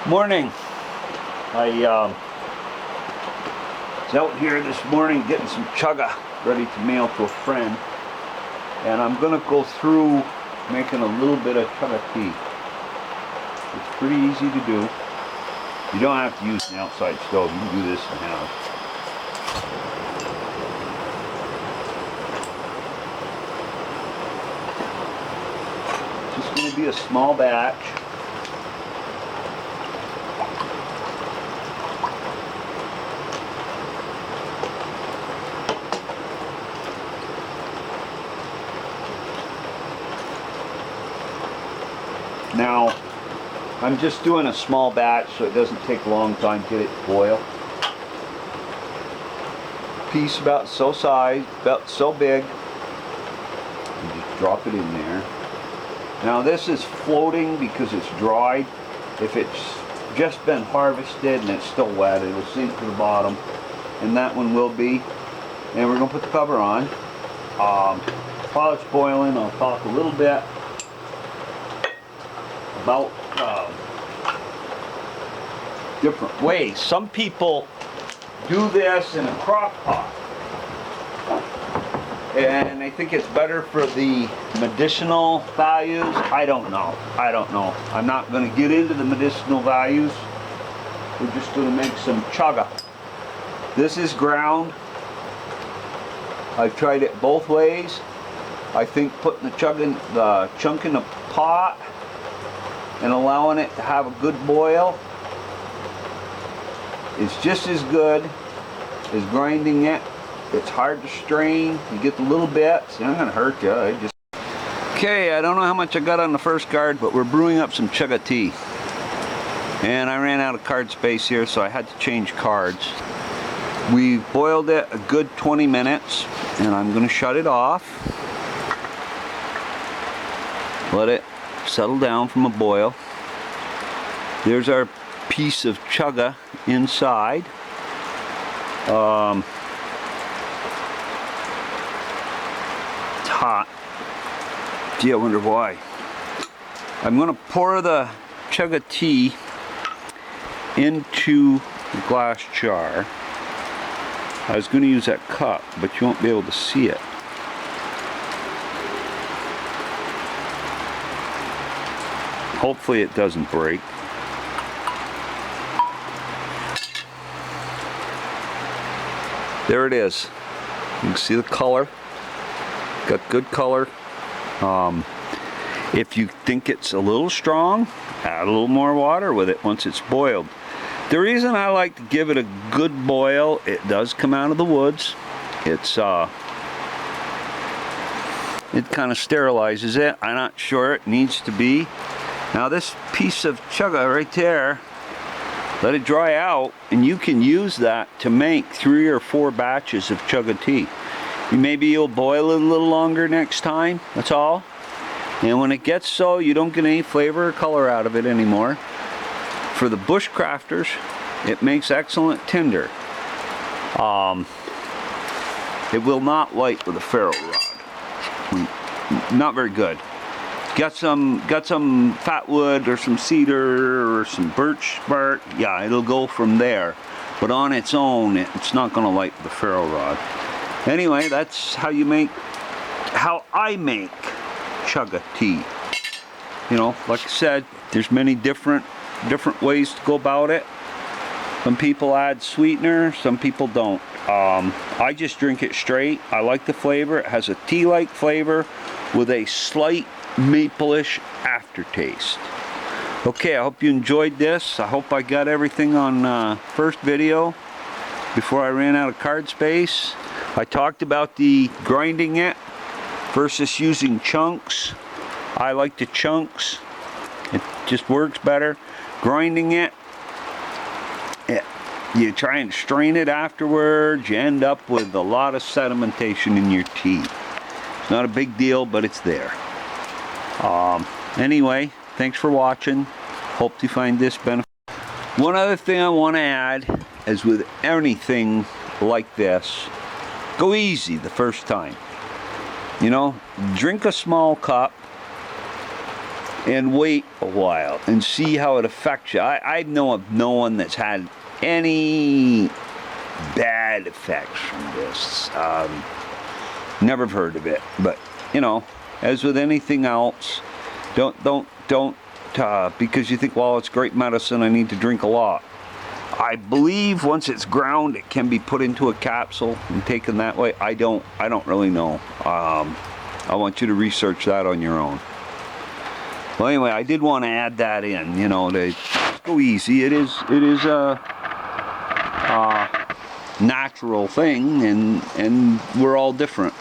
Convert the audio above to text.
Morning. I was out here this morning getting some chaga ready to mail to a friend, and I'm gonna go through making a little bit of chaga tea. It's pretty easy to do. You don't have to use an outside stove. You can do this in the house. Just gonna be a small batch. Now, I'm just doing a small batch so it doesn't take a long time to get it to boil. Piece about so size, about so big. You just drop it in there. Now this is floating because it's dried. If it's just been harvested and it's still wet, it'll sink to the bottom. And that one will be. And we're going to put the cover on. While it's boiling, I'll talk a little bit about different ways. Some people do this in a crock pot, and they think it's better for the medicinal values. I don't know. I'm not going to get into the medicinal values. We're just going to make some chaga. This is ground. I've tried it both ways. I think putting the chunk in the pot and allowing it to have a good boil is just as good as grinding it. It's hard to strain. You get the little bits. It's not going to hurt you. Okay, I don't know how much I got on the first card, but we're brewing up some chaga tea. And I ran out of card space here, so I had to change cards. We boiled it a good 20 minutes, and I'm going to shut it off. Let it settle down from a boil. There's our piece of chaga inside. It's hot. Gee, I wonder why. I'm going to pour the chaga tea into the glass jar. I was going to use that cup, but you won't be able to see it. Hopefully it doesn't break. There it is. You can see the color. Got good color. If you think it's a little strong, add a little more water with it once it's boiled. The reason I like to give it a good boil, it does come out of the woods. It kind of sterilizes it. I'm not sure it needs to be. Now this piece of chaga right there, let it dry out, and you can use that to make 3 or 4 batches of chaga tea. Maybe you'll boil it a little longer next time, that's all. And when it gets so, you don't get any flavor or color out of it anymore. For the bushcrafters, it makes excellent tinder. It will not light with a ferro rod. Not very good. Got some fat wood or some cedar or some birch bark, yeah, it'll go from there. But on its own, it's not going to light with a ferro rod. Anyway, that's how I make chaga tea. You know, like I said, there's many different ways to go about it. Some people add sweetener, some people don't. I just drink it straight. I like the flavor. It has a tea-like flavor with a slight maple-ish aftertaste. Okay, I hope you enjoyed this. I hope I got everything on first video before I ran out of card space. I talked about the grinding it versus using chunks. I like the chunks. It just works better. Grinding it, you try and strain it afterwards, you end up with a lot of sedimentation in your tea. It's not a big deal, but it's there. Anyway, thanks for watching. Hope you find this beneficial. One other thing I want to add is with anything like this, go easy the first time. You know, drink a small cup, and wait a while and see how it affects you. I know of no one that's had any bad effects from this. Never heard of it, but you know, as with anything else, don't because you think, well, it's great medicine, I need to drink a lot. I believe once it's ground, it can be put into a capsule and taken that way. I don't really know. I want you to research that on your own. Well, anyway, I did want to add that in, you know, to go easy. It is a natural thing, and we're all different.